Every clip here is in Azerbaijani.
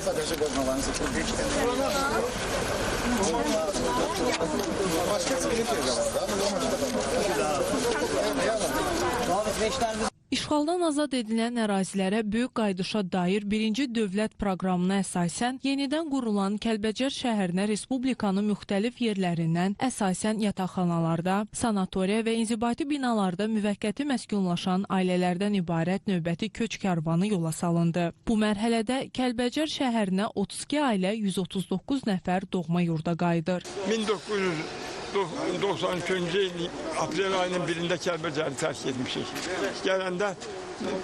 Sadece gözmalarını seçip başka sıkıntı yok. İşğaldan azad edilən ərazilərə böyük qayıdışa dair birinci dövlət proqramına əsasən yenidən qurulan Kəlbəcər şəhərinə Respublikanın müxtəlif yerlərindən əsasən yataqxanalarda, sanatoriya və inzibati binalarda müvəqqəti məskunlaşan ailələrdən ibarət növbəti köç karvanı yola salındı. Bu mərhələdə Kəlbəcər şəhərinə 32 ailə 139 nəfər doğma yurda qayıdır. 1993-cü il aprel ayının birində Kəlbəcəri tərk etmişik. Gələndə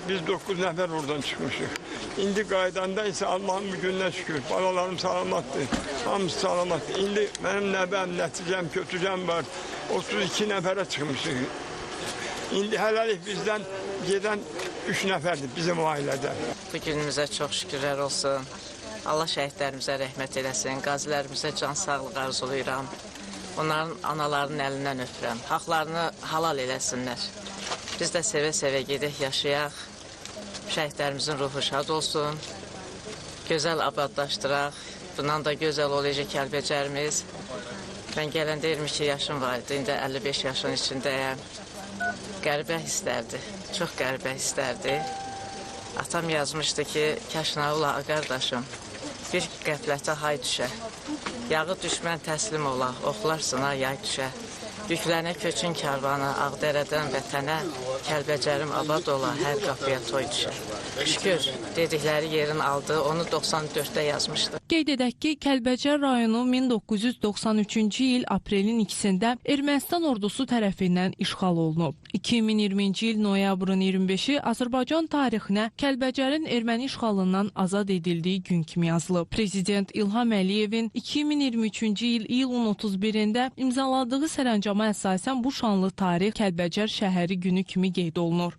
biz 9 nəfər oradan çıxmışıq. İndi qaydanda isə Allah'ın bu gününə şükür. Balalarım salamatdır, hamısı salamatdır. İndi mənim nəvəm, nəticəm, kötücəm var. 32 nəfərə çıxmışıq. İndi hələlik bizdən gedən 3 nəfərdir bizim ailədə. Bu günümüzə çox şükürlər olsun. Allah şəhidlərimizə rəhmət eləsin. Qazilərimizə can sağlıq arzulayıram. Onların analarının əlindən öpürəm. Haqlarını halal eləsinlər. Biz də sevə-sevə gedək, yaşayaq. Şəhidlərimizin ruhu şad olsun. Gözəl abadlaşdıraq. Bundan da gözəl olacaq Kəlbəcərimiz. Mən gələndə 22 yaşım var idi. İndi 55 yaşın içindəyəm. Qəribə hisslərdi. Çox qəribə hisslərdi. Atam yazmışdı ki, Kəşna ula qardaşım, bir qəflətə hay düşə. Yağı düşmən təslim ola, oxlar sına yay düşə. Yüklənə köçün karvanı, Ağdərədən vətənə, Kəlbəcərim abad ola, hər qapıya toy düşə. Şükür, dedikləri yerin aldı, onu 94-də yazmışdı. Qeyd edək ki, Kəlbəcər rayonu 1993-cü il aprelin 2-də Ermənistan ordusu tərəfindən işğal olunub. 2020-ci il noyabrın 25-i Azərbaycan tarixinə Kəlbəcərin erməni işğalından azad edildiyi gün kimi yazılıb. Prezident İlham Əliyevin 2023-cü il iyulun 31-də imzaladığı sərəncama əsasən bu şanlı tarix Kəlbəcər şəhəri günü kimi qeyd olunur.